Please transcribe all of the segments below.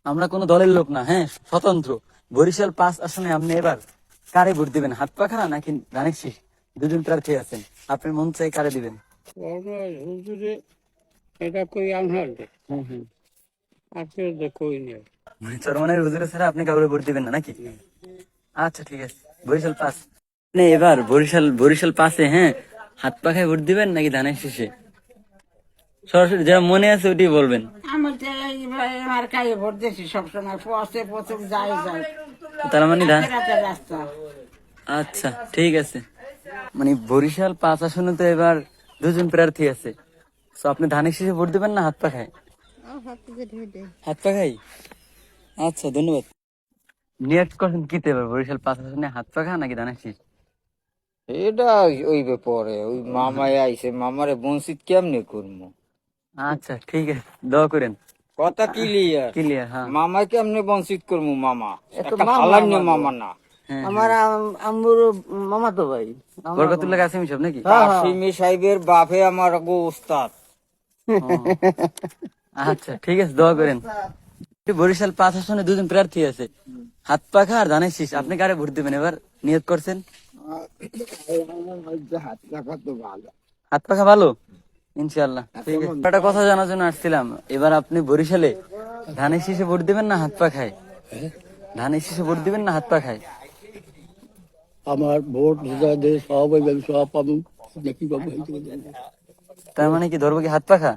আমরা কোনো দলের লোক না, হ্যাঁ, স্বতন্ত্র। বরিশাল 5 আসনে আপনি এবার কারে ভোট দিবেন, হাত পাখা নাকি ধানের শীষ? দুজন প্রার্থী আছেন, আপনি মন চাই কারে দিবেন? হুজুরে এটা কই আনহার দে আজকে যে কই নেই মানে চরমনের হুজুরে ছাড়া আপনি কাউরে ভোট দিবেন না নাকি? আচ্ছা, ঠিক আছে। বরিশাল 5, আপনি এবার বরিশাল 5-এ, হ্যাঁ, হাত পাখায় ভোট দিবেন নাকি ধানের শীষে? সরাসরি যা মনে আছে ওটি বলবেন। আমার তো আমার কাছে ভোট দিয়েছি সবসময়, পথে প্রথম যাই যাই তার মানে রাতের রাস্তা। আচ্ছা, ঠিক আছে। মানে বরিশাল 5 আসনে তো এবার দুজন প্রার্থী আছে, তো আপনি ধানের শীষে ভোট দিবেন না হাত পাখায়? হাত পাখাই। আচ্ছা, ধন্যবাদ। নিয়ত করছেন কি এবার বরিশাল 5 আসনে, হাত পাখা নাকি ধানের শীষ? এটা ওই ব্যাপারে ওই মামাই আইছে, মামারে বঞ্চিত কেমনে করবো? আচ্ছা, ঠিক আছে, দোয়া করেন। কথা ক্লিয়ার। ক্লিয়ার, হ্যাঁ। মামাই কেমনে বঞ্চিত করবো? মামা এত একটা মামা ফালান্য আমার। মামা না, হ্যাঁ, আমার আম্মুর মামা তো ভাই। বরকতুল্লাহ কাসিম সব নাকি? কাশিমি সাহেবের বাপে আমার গো উস্তাদ। ও, আচ্ছা, ঠিক আছে, দোয়া করেন। বরিশাল 5 আসনে দুজন প্রার্থী আছে, হাত পাখা আর ধানের শীষ, আপনি কারে ভোট দিবেন এবার নিয়ত করছেন? হাত পাখা ভালো, ইনশাআল্লাহ। ঠিক আছে, একটা কথা জানার জন্য আসছিলাম, এবার আপনি বরিশালে ধানের শীষে ভোট দিবেন না হাত পাখায়? ধানের শীষে ভোট দিবেন না হাত পাখায়? আমার ভোট যাদের সব ওই সব পাবো দেখি পাবো। তার মানে কি ধরবো কি হাত পাখা?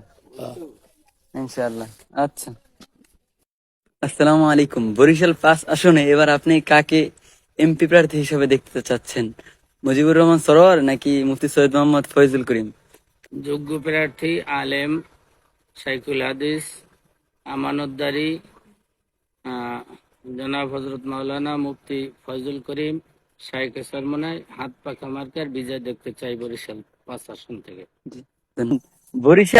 ইনশাআল্লাহ। আচ্ছা, আসসালামু আলাইকুম। বরিশাল 5 আসনে এবার আপনি কাকে এমপি প্রার্থী হিসেবে দেখতে চাচ্ছেন? মুজিবুর রহমান সরোয়ার নাকি মুফতি সৈয়দ মোহাম্মদ ফয়জুল করিম? যোগ্য প্রার্থী আলেম সাইকুল হাদিস আমানতদারি জনাব হজরত মাওলানা মুফতি ফয়জুল করিম শাইখ সরমনায় হাত পাখা মার্কার বিজয় দেখতে চাই বরিশাল 5 আসন থেকে। বরিশাল